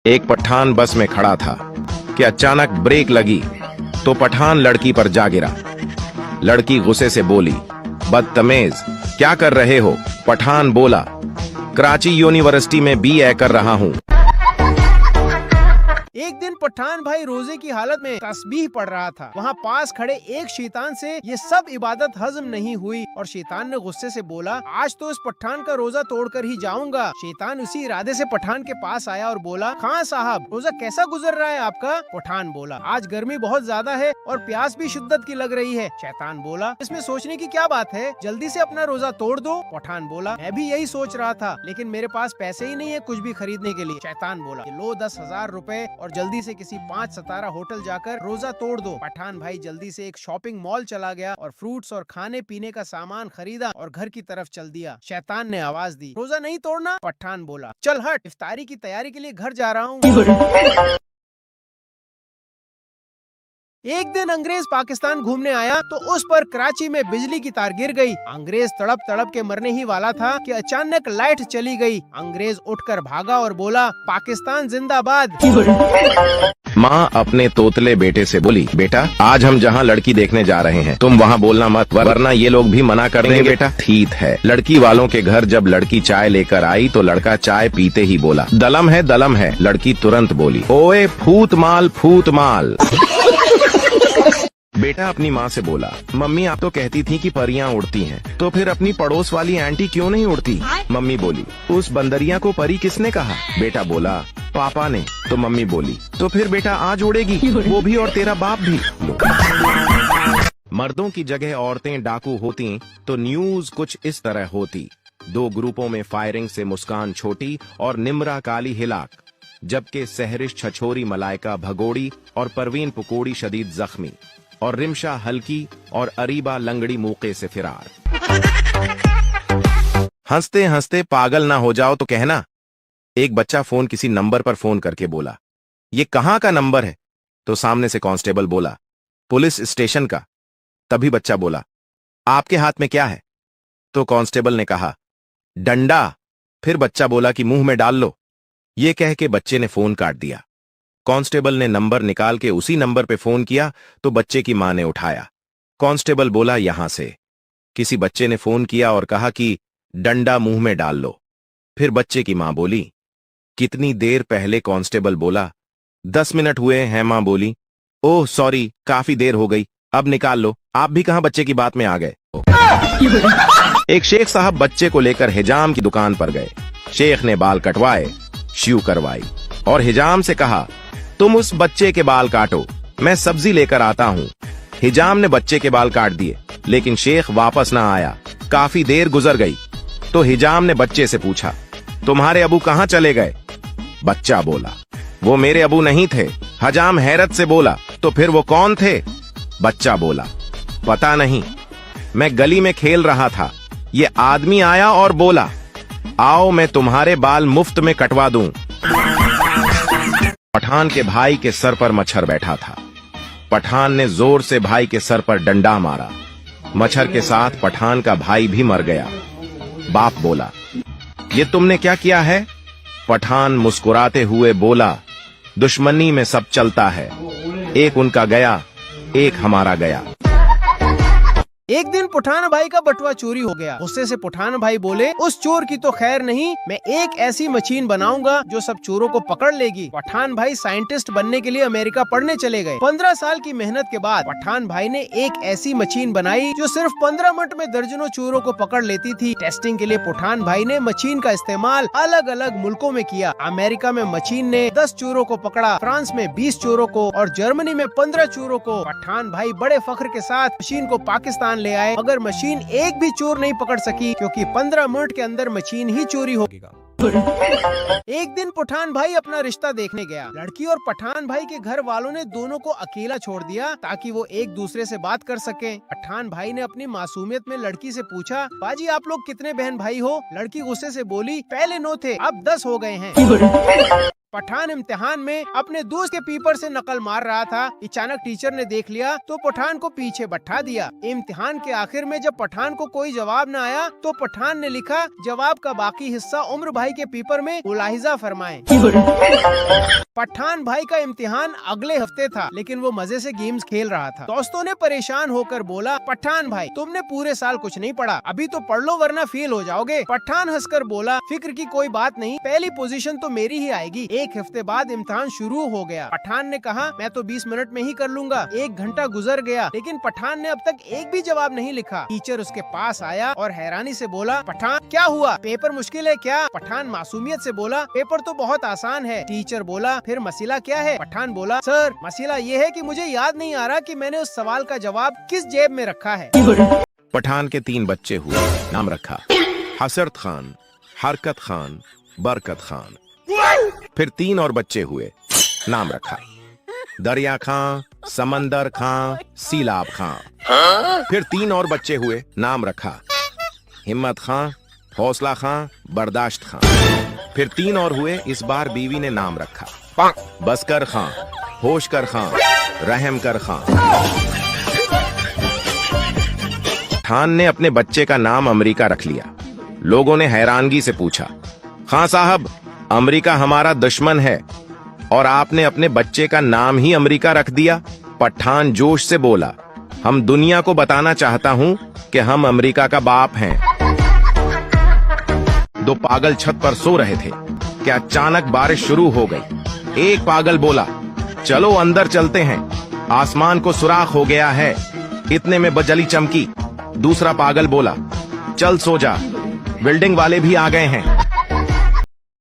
एक पठान बस में खड़ा था कि अचानक ब्रेक लगी तो पठान लड़की पर जा गिरा। लड़की गुस्से से बोली, बदतमीज क्या कर रहे हो? पठान बोला, कराची यूनिवर्सिटी में BA कर रहा हूँ। एक दिन पठान भाई रोजे की हालत में तस्बीह पढ़ रहा था। वहाँ पास खड़े एक शैतान से ये सब इबादत हजम नहीं हुई और शैतान ने गुस्से से बोला, आज तो इस पठान का रोजा तोड़कर ही जाऊंगा। शैतान उसी इरादे से पठान के पास आया और बोला, खां साहब रोजा कैसा गुजर रहा है आपका? पठान बोला, आज गर्मी बहुत ज्यादा है और प्यास भी शिद्दत की लग रही है। शैतान बोला, इसमें सोचने की क्या बात है, जल्दी से अपना रोजा तोड़ दो। पठान बोला, मैं भी यही सोच रहा था, लेकिन मेरे पास पैसे ही नहीं है कुछ भी खरीदने के लिए। शैतान बोला, लो 10,000 रुपए और जल्दी से किसी 5 सितारा होटल जाकर रोजा तोड़ दो। पठान भाई जल्दी से एक शॉपिंग मॉल चला गया और फ्रूट्स और खाने पीने का सामान खरीदा और घर की तरफ चल दिया। शैतान ने आवाज दी, रोजा नहीं तोड़ना? पठान बोला, चल हट, इफ्तारी की तैयारी के लिए घर जा रहा हूँ। एक दिन अंग्रेज पाकिस्तान घूमने आया तो उस पर कराची में बिजली की तार गिर गई। अंग्रेज तड़प तड़प के मरने ही वाला था कि अचानक लाइट चली गई। अंग्रेज उठकर भागा और बोला, पाकिस्तान जिंदाबाद। माँ अपने तोतले बेटे से बोली, बेटा आज हम जहाँ लड़की देखने जा रहे हैं तुम वहाँ बोलना मत, वरना ये लोग भी मना कर देंगे। बेटा ठीक है। लड़की वालों के घर जब लड़की चाय लेकर आई तो लड़का चाय पीते ही बोला, दलम है दलम है। लड़की तुरंत बोली, ओए फूत माल फूत माल। बेटा अपनी माँ से बोला, मम्मी आप तो कहती थी कि परियां उड़ती हैं, तो फिर अपनी पड़ोस वाली आंटी क्यों नहीं उड़ती? मम्मी बोली, उस बंदरिया को परी किसने कहा? बेटा बोला, पापा ने। तो मम्मी बोली, तो फिर बेटा आज उड़ेगी, वो भी और तेरा बाप भी। मर्दों की जगह औरतें डाकू होती तो न्यूज कुछ इस तरह होती। 2 ग्रुपों में फायरिंग से मुस्कान छोटी और निम्रा काली हिलाक, जबकि सहरिश छछोरी मलाइका भगोड़ी और परवीन पुकोड़ी शदीद जख्मी और रिमशा हल्की और अरीबा लंगड़ी मौके से फिरार। हंसते हंसते पागल ना हो जाओ तो कहना। एक बच्चा फोन किसी नंबर पर फोन करके बोला, ये कहाँ का नंबर है? तो सामने से कांस्टेबल बोला, पुलिस स्टेशन का। तभी बच्चा बोला, आपके हाथ में क्या है? तो कांस्टेबल ने कहा, डंडा। फिर बच्चा बोला कि मुंह में डाल लो। ये कह के बच्चे ने फोन काट दिया। कांस्टेबल ने नंबर निकाल के उसी नंबर पे फोन किया तो बच्चे की मां ने उठाया। कांस्टेबल बोला, यहां से। किसी बच्चे ने फोन किया और कहा कि डंडा मुंह में डाल लो। फिर बच्चे की मां बोली, कितनी देर पहले? कांस्टेबल बोला, 10 मिनट हुए हैं। मां बोली, ओह सॉरी, काफी देर हो गई, अब निकाल लो। आप भी कहां बच्चे की बात में आ गए। एक शेख साहब बच्चे को लेकर हिजाम की दुकान पर गए। शेख ने बाल कटवाए, श्यू करवाई और हिजाम से कहा, तुम उस बच्चे के बाल काटो, मैं सब्जी लेकर आता हूँ। हिजाम ने बच्चे के बाल काट दिए, लेकिन शेख वापस ना आया। काफी देर गुजर गई तो हिजाम ने बच्चे से पूछा, तुम्हारे अबू कहाँ चले गए? बच्चा बोला, वो मेरे अबू नहीं थे। हिजाम हैरत से बोला, तो फिर वो कौन थे? बच्चा बोला, पता नहीं, मैं गली में खेल रहा था, ये आदमी आया और बोला, आओ मैं तुम्हारे बाल मुफ्त में कटवा दूं। पठान के भाई के सर पर मच्छर बैठा था। पठान ने जोर से भाई के सर पर डंडा मारा। मच्छर के साथ पठान का भाई भी मर गया। बाप बोला, ये तुमने क्या किया है? पठान मुस्कुराते हुए बोला, दुश्मनी में सब चलता है, एक उनका गया, एक हमारा गया। एक दिन पठान भाई का बटुआ चोरी हो गया। गुस्से से पठान भाई बोले, उस चोर की तो खैर नहीं, मैं एक ऐसी मशीन बनाऊंगा जो सब चोरों को पकड़ लेगी। पठान भाई साइंटिस्ट बनने के लिए अमेरिका पढ़ने चले गए। 15 साल की मेहनत के बाद पठान भाई ने एक ऐसी मशीन बनाई जो सिर्फ 15 मिनट में दर्जनों चोरों को पकड़ लेती थी। टेस्टिंग के लिए पठान भाई ने मशीन का इस्तेमाल अलग अलग मुल्कों में किया। अमेरिका में मशीन ने 10 चोरों को पकड़ा, फ्रांस में 20 चोरों को और जर्मनी में 15 चोरों को। पठान भाई बड़े फख्र के साथ मशीन को पाकिस्तान ले आए, मगर मशीन एक भी चोर नहीं पकड़ सकी, क्योंकि 15 मिनट के अंदर मशीन ही चोरी होगी। एक दिन पठान भाई अपना रिश्ता देखने गया। लड़की और पठान भाई के घर वालों ने दोनों को अकेला छोड़ दिया ताकि वो एक दूसरे से बात कर सकें। पठान भाई ने अपनी मासूमियत में लड़की से पूछा, बाजी आप लोग कितने बहन भाई हो? लड़की गुस्से से बोली, पहले 9 थे, अब 10 हो गए हैं। पठान इम्तिहान में अपने दोस्त के पेपर से नकल मार रहा था। अचानक टीचर ने देख लिया तो पठान को पीछे बैठा दिया। इम्तिहान के आखिर में जब पठान को कोई जवाब न आया तो पठान ने लिखा, जवाब का बाकी हिस्सा उम्र भाई के पेपर में मुलाहिजा फरमाएं। पठान भाई का इम्तिहान अगले हफ्ते था, लेकिन वो मजे से गेम्स खेल रहा था। दोस्तों ने परेशान होकर बोला, पठान भाई तुमने पूरे साल कुछ नहीं पढ़ा, अभी तो पढ़ लो वरना फेल हो जाओगे। पठान हंसकर बोला, फिक्र की कोई बात नहीं, पहली पोजीशन तो मेरी ही आएगी। एक हफ्ते बाद इम्तिहान शुरू हो गया। पठान ने कहा, मैं तो 20 मिनट में ही कर लूंगा। 1 घंटा गुजर गया, लेकिन पठान ने अब तक एक भी जवाब नहीं लिखा। टीचर उसके पास आया और हैरानी से बोला, पठान क्या हुआ, पेपर मुश्किल है क्या? पठान मासूमियत से बोला, पेपर तो बहुत आसान है। टीचर बोला, फिर मसला क्या है? पठान बोला, सर मसला ये है कि मुझे याद नहीं आ रहा कि मैंने उस सवाल का जवाब किस जेब में रखा है। पठान के 3 बच्चे हुए, नाम रखा हसरत खान, हरकत खान, बरकत खान। फिर 3 और बच्चे हुए, नाम रखा दरिया खां, समंदर खां, सीलाब खां। फिर 3 और बच्चे हुए, नाम रखा हिम्मत खां, हौसला खां, बर्दाश्त खां। फिर 3 और हुए, इस बार बीवी ने नाम रखा बसकर खां, होशकर खां, रहम कर खां। पठान ने अपने बच्चे का नाम अमेरिका रख लिया। लोगों ने हैरानगी से पूछा, खां साहब अमेरिका हमारा दुश्मन है और आपने अपने बच्चे का नाम ही अमेरिका रख दिया। पठान जोश से बोला, हम दुनिया को बताना चाहता हूं कि हम अमेरिका का बाप हैं। 2 पागल छत पर सो रहे थे कि अचानक बारिश शुरू हो गई। एक पागल बोला, चलो अंदर चलते हैं, आसमान को सुराख हो गया है। इतने में बजली चमकी। दूसरा पागल बोला, चल सो जा, बिल्डिंग वाले भी आ गए हैं।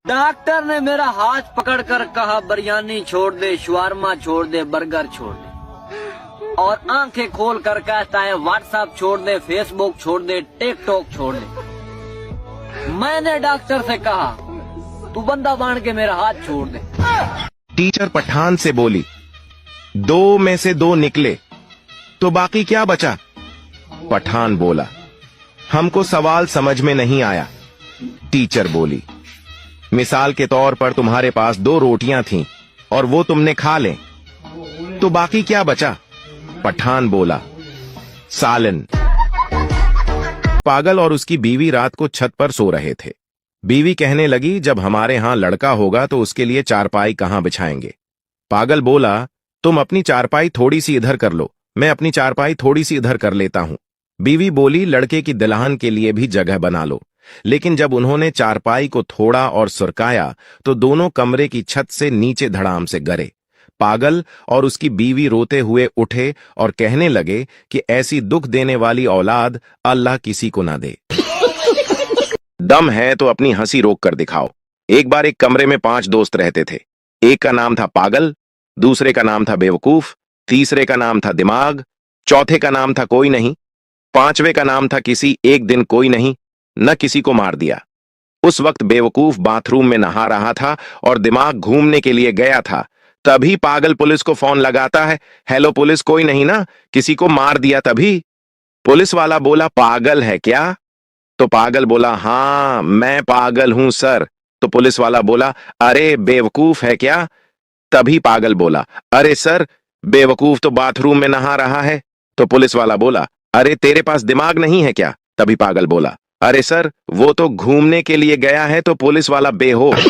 डॉक्टर ने मेरा हाथ पकड़कर कहा, बिरयानी छोड़ दे, शवारमा छोड़ दे, बर्गर छोड़ दे, और आंखें खोल कर कहता है व्हाट्सएप छोड़ दे, फेसबुक छोड़ दे, टिकटॉक छोड़ दे। मैंने डॉक्टर से कहा, तू बंदा बांध के मेरा हाथ छोड़ दे। टीचर पठान से बोली, 2 में से 2 निकले तो बाकी क्या बचा? पठान बोला, हमको सवाल समझ में नहीं आया। टीचर बोली, मिसाल के तौर पर तुम्हारे पास 2 रोटियां थीं और वो तुमने खा लें तो बाकी क्या बचा? पठान बोला, सालन। पागल और उसकी बीवी रात को छत पर सो रहे थे। बीवी कहने लगी, जब हमारे यहां लड़का होगा तो उसके लिए चारपाई कहां बिछाएंगे? पागल बोला, तुम अपनी चारपाई थोड़ी सी इधर कर लो, मैं अपनी चारपाई थोड़ी सी इधर कर लेता हूं। बीवी बोली, लड़के की दुल्हन के लिए भी जगह बना लो। लेकिन जब उन्होंने चारपाई को थोड़ा और सुरकाया तो दोनों कमरे की छत से नीचे धड़ाम से गिरे। पागल और उसकी बीवी रोते हुए उठे और कहने लगे कि ऐसी दुख देने वाली औलाद अल्लाह किसी को ना दे। दम है तो अपनी हंसी रोक कर दिखाओ। एक बार एक कमरे में 5 दोस्त रहते थे। एक का नाम था पागल, दूसरे का नाम था बेवकूफ, तीसरे का नाम था दिमाग, चौथे का नाम था कोई नहीं, 5वें का नाम था किसी एक दिन कोई नहीं न किसी को मार दिया। उस वक्त बेवकूफ बाथरूम में नहा रहा था और दिमाग घूमने के लिए गया था। तभी पागल पुलिस को फोन लगाता है, हेलो पुलिस, कोई नहीं ना, किसी को मार दिया तभी? पुलिस वाला बोला, पागल है क्या? तो पागल बोला, हां मैं पागल हूं सर। तो पुलिस वाला बोला, अरे बेवकूफ है क्या? तभी पागल बोला, अरे सर बेवकूफ तो बाथरूम में नहा रहा है। तो पुलिस वाला बोला, अरे तेरे पास दिमाग नहीं है क्या? तभी पागल बोला, अरे सर वो तो घूमने के लिए गया है। तो पुलिस वाला बेहोश।